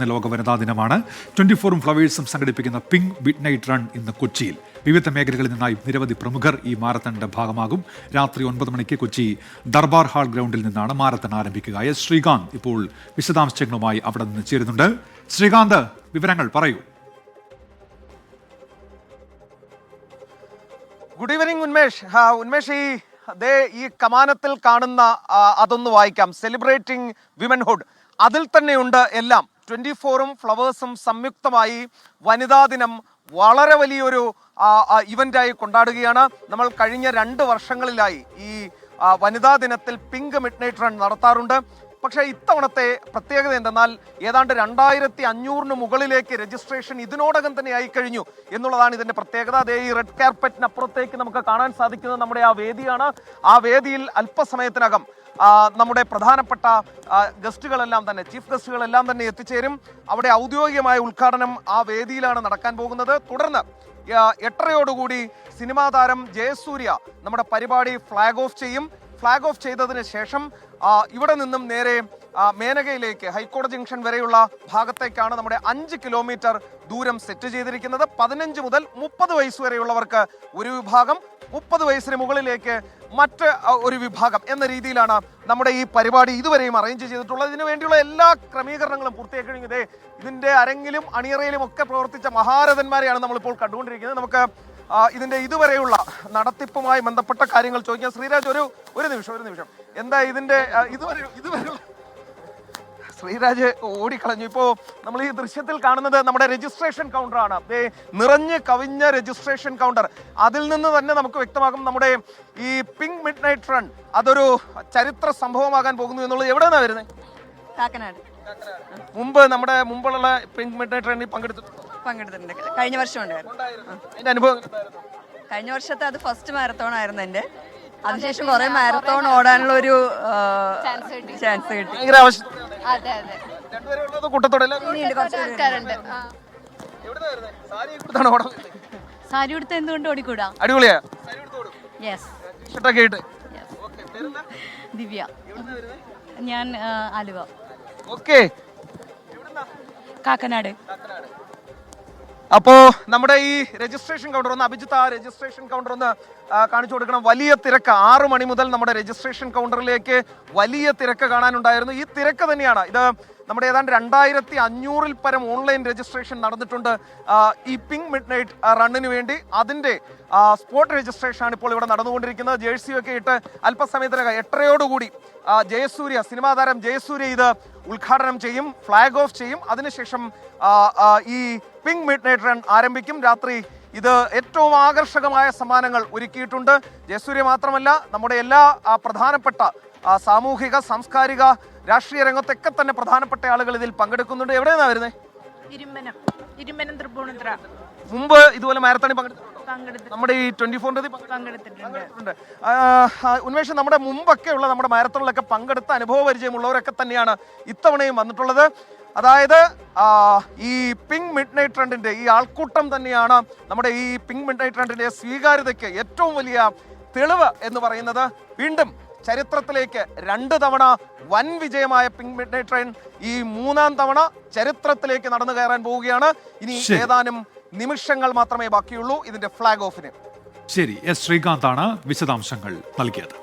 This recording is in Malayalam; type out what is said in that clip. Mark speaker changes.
Speaker 1: ഇന്ന് ലോക വനിതാ ദിനമാണ്. 24 ഫ്ലവേഴ്സും സംഘടിപ്പിക്കുന്ന പിങ്ക് മിഡ് നൈറ്റ് റൺ ഇന്ന് കൊച്ചിയിൽ. വിവിധ മേഖലകളിൽ നിന്നായി നിരവധി പ്രമുഖർ ഈ മാരത്തണിന്റെ ഭാഗമാകും. രാത്രി 9 മണിക്ക് കൊച്ചി ദർബാർ ഹാൾ ഗ്രൗണ്ടിൽ നിന്നാണ് മാരത്തൺ ആരംഭിക്കുക. എസ് ശ്രീകാന്ത് ഇപ്പോൾ വിശദാംശങ്ങളുമായി അവിടെ നിന്ന് ചേരുന്നുണ്ട്. ശ്രീകാന്ത്, വിവരങ്ങൾ പറയൂ.
Speaker 2: Good evening Unmesh. ഉന്മേഷ്, ഈ കമാനത്തിൽ കാണുന്ന അതൊന്ന് വായിക്കാം. സെലിബ്രേറ്റിംഗ് വിമൻഹുഡ്, അതിൽ തന്നെയുണ്ട് എല്ലാം. 24ഉം ഫ്ലവേഴ്സും സംയുക്തമായി വനിതാ ദിനം വളരെ വലിയൊരു ഇവന്റായി കൊണ്ടാടുകയാണ്. നമ്മൾ കഴിഞ്ഞ 2 വർഷങ്ങളിലായി ഈ വനിതാ ദിനത്തിൽ പിങ്ക് മിഡ് നൈറ്റ് റൺ നടത്താറുണ്ട്. പക്ഷേ ഇത്തവണത്തെ പ്രത്യേകത എന്തെന്നാൽ ഏതാണ്ട് 2500 മുകളിലേക്ക് രജിസ്ട്രേഷൻ ഇതിനോടകം തന്നെ ആയിക്കഴിഞ്ഞു എന്നുള്ളതാണ് ഇതിന്റെ പ്രത്യേകത. അതേ ഈ റെഡ് കാർപ്പറ്റിനപ്പുറത്തേക്ക് നമുക്ക് കാണാൻ സാധിക്കുന്നത് നമ്മുടെ ആ വേദിയാണ്. ആ വേദിയിൽ അല്പസമയത്തിനകം നമ്മുടെ പ്രധാനപ്പെട്ട ഗസ്റ്റുകളെല്ലാം തന്നെ, ചീഫ് ഗസ്റ്റുകളെല്ലാം തന്നെ എത്തിച്ചേരും. അവിടെ ഔദ്യോഗികമായ ഉദ്ഘാടനം ആ വേദിയിലാണ് നടക്കാൻ പോകുന്നത്. തുടർന്ന് 8:30 സിനിമാ താരം ജയസൂര്യ നമ്മുടെ പരിപാടി ഫ്ലാഗ് ഓഫ് ചെയ്യും. ഫ്ലാഗ് ഓഫ് ചെയ്തതിന് ശേഷം ഇവിടെ നിന്നും നേരെ മേനകയിലേക്ക്, ഹൈക്കോടതി ജംഗ്ഷൻ വരെയുള്ള ഭാഗത്തേക്കാണ് നമ്മുടെ 5 കിലോമീറ്റർ ദൂരം സെറ്റ് ചെയ്തിരിക്കുന്നത്. 15 മുതൽ 30 വയസ്സ് വരെയുള്ളവർക്ക് ഒരു വിഭാഗം, 30 വയസ്സിന് മുകളിലേക്ക് മറ്റ് ഒരു വിഭാഗം എന്ന രീതിയിലാണ് നമ്മുടെ ഈ പരിപാടി ഇതുവരെയും അറേഞ്ച് ചെയ്തിട്ടുള്ളത്. ഇതിനു വേണ്ടിയുള്ള എല്ലാ ക്രമീകരണങ്ങളും പൂർത്തിയാക്കി കഴിഞ്ഞത്. ഇതിന്റെ അരങ്ങിലും അണിയറയിലും ഒക്കെ പ്രവർത്തിച്ച മഹാരഥന്മാരെയാണ് നമ്മളിപ്പോൾ കണ്ടുകൊണ്ടിരിക്കുന്നത്. നമുക്ക് ഇതിന്റെ ഇതുവരെയുള്ള നടത്തിപ്പുമായി ബന്ധപ്പെട്ട കാര്യങ്ങൾ ചോദിക്കാം. ശ്രീരാജ്, ഒരു നിമിഷം. എന്താ ഇതിന്റെ ഇതുവരെയുള്ള ശ്രീരാജ് ഓടിക്കളഞ്ഞു. ഇപ്പോൾ നമ്മൾ ഈ ദൃശ്യത്തിൽ കാണുന്നത് നമ്മുടെ രജിസ്ട്രേഷൻ കൗണ്ടറാണ്. നിറഞ്ഞ് കവിഞ്ഞ രജിസ്ട്രേഷൻ കൗണ്ടർ. അതിൽ നിന്ന് തന്നെ നമുക്ക് വ്യക്തമാകും നമ്മുടെ ഈ പിങ്ക് മിഡ് നൈറ്റ് റൺ അതൊരു ചരിത്ര സംഭവമാകാൻ പോകുന്നു എന്നുള്ളത്. എവിടെയാണ് വരുന്നത്?
Speaker 3: കാക്കനാട്.
Speaker 2: നമ്മുടെ മുമ്പുള്ള പിങ്ക് മിഡ് നൈറ്റ് റണ്ണിൽ
Speaker 3: പങ്കെടുത്തിട്ടുണ്ട്. കഴിഞ്ഞ വർഷം ഉണ്ടായിരുന്നു.
Speaker 2: അതിന്റെ അനുഭവം
Speaker 3: കഴിഞ്ഞ വർഷത്തെ അത് ഫസ്റ്റ് മാരത്തോൺ ആയിരുന്നു എൻ്റെ. അതിനുശേഷം കുറെ മാരത്തോൺ ഓടാനുള്ള ഒരു ചാൻസ് കിട്ടി.
Speaker 2: ഭയങ്കര ആവശ്യം. കൂട്ടത്തോടെ
Speaker 4: സാരി ഉടുത്ത് എന്തുകൊണ്ട് ഓടിക്കൂടാ?
Speaker 2: അടിപൊളിയാ.
Speaker 4: ദിവ്യ. ഞാൻ ആലുവ. കാക്കനാട്.
Speaker 2: അപ്പോ നമ്മുടെ ഈ രജിസ്ട്രേഷൻ കൗണ്ടർ ഒന്ന്, അഭിജിത്ത്, ആ രജിസ്ട്രേഷൻ കൗണ്ടർ ഒന്ന് കാണിച്ചു കൊടുക്കണം. വലിയ തിരക്ക് 6 മണി മുതൽ നമ്മുടെ രജിസ്ട്രേഷൻ കൗണ്ടറിലേക്ക് വലിയ തിരക്ക് കാണാനുണ്ടായിരുന്നു. ഈ തിരക്ക് തന്നെയാണ് ഇത്. നമ്മുടെ ഏതാണ്ട് 2500-ൽ പരം ഓൺലൈൻ രജിസ്ട്രേഷൻ നടന്നിട്ടുണ്ട് ഈ പിങ്ക് മിഡ് നൈറ്റ് റണ്ണിന് വേണ്ടി. അതിന്റെ സ്പോട്ട് രജിസ്ട്രേഷൻ ആണ് ഇപ്പോൾ ഇവിടെ നടന്നുകൊണ്ടിരിക്കുന്നത്. ജേഴ്സിയൊക്കെ ഇട്ട് അല്പസമയത്തിനകം 8:30 ജയസൂര്യ, സിനിമാ താരം ജയസൂര്യ ഇത് ഉദ്ഘാടനം ചെയ്യും, ഫ്ലാഗ് ഓഫ് ചെയ്യും. അതിനുശേഷം ഈ പിങ്ക് മിഡ് നൈറ്റ് റൺ ആരംഭിക്കും. രാത്രി ഇത് ഏറ്റവും ആകർഷകമായ സമ്മാനങ്ങൾ ഒരുക്കിയിട്ടുണ്ട്. ജയസൂര്യ മാത്രമല്ല, നമ്മുടെ എല്ലാ പ്രധാനപ്പെട്ട സാമൂഹിക, സാംസ്കാരിക, രാഷ്ട്രീയ രംഗത്തൊക്കെ തന്നെ പ്രധാനപ്പെട്ട ആളുകൾ ഇതിൽ പങ്കെടുക്കുന്നുണ്ട്. എവിടെയാ വരുന്നത്?
Speaker 4: ഇരുമ്പനം തൃപ്പൂണിത്തുറ.
Speaker 2: മുമ്പ് ഇതുപോലെ മാരത്തണിൽ നമ്മുടെ ഈ 24 പങ്കെടുത്തിട്ടുണ്ട്. ഉന്മേഷം, നമ്മുടെ മുമ്പൊക്കെ ഉള്ള നമ്മുടെ മാരത്തണിലൊക്കെ പങ്കെടുത്ത അനുഭവ പരിചയമുള്ളവരൊക്കെ തന്നെയാണ് ഇത്തവണയും വന്നിട്ടുള്ളത്. അതായത് ഈ പിങ്ക് മിഡ് നൈറ്റ് റണ്ണിന്റെ ഈ ആൾക്കൂട്ടം തന്നെയാണ് നമ്മുടെ ഈ പിങ്ക് മിഡ് നൈറ്റ് റണ്ണിന്റെ സ്വീകാര്യതയ്ക്ക് ഏറ്റവും വലിയ തെളിവ് എന്ന് പറയുന്നത്. വീണ്ടും ചരിത്രത്തിലേക്ക് 2 തവണ വൻ വിജയമായ പിങ്ക് മിഡ് നൈറ്റ് റൺ ഈ 3-ാം തവണ ചരിത്രത്തിലേക്ക് നടന്നു കയറാൻ പോവുകയാണ്. ഇനി ഏതാനും നിമിഷങ്ങൾ മാത്രമേ ബാക്കിയുള്ളൂ ഇതിന്റെ ഫ്ലാഗ് ഓഫിന്.
Speaker 1: ശരി, എസ് ശ്രീകാന്താണ് വിശദാംശങ്ങൾ നൽകിയത്.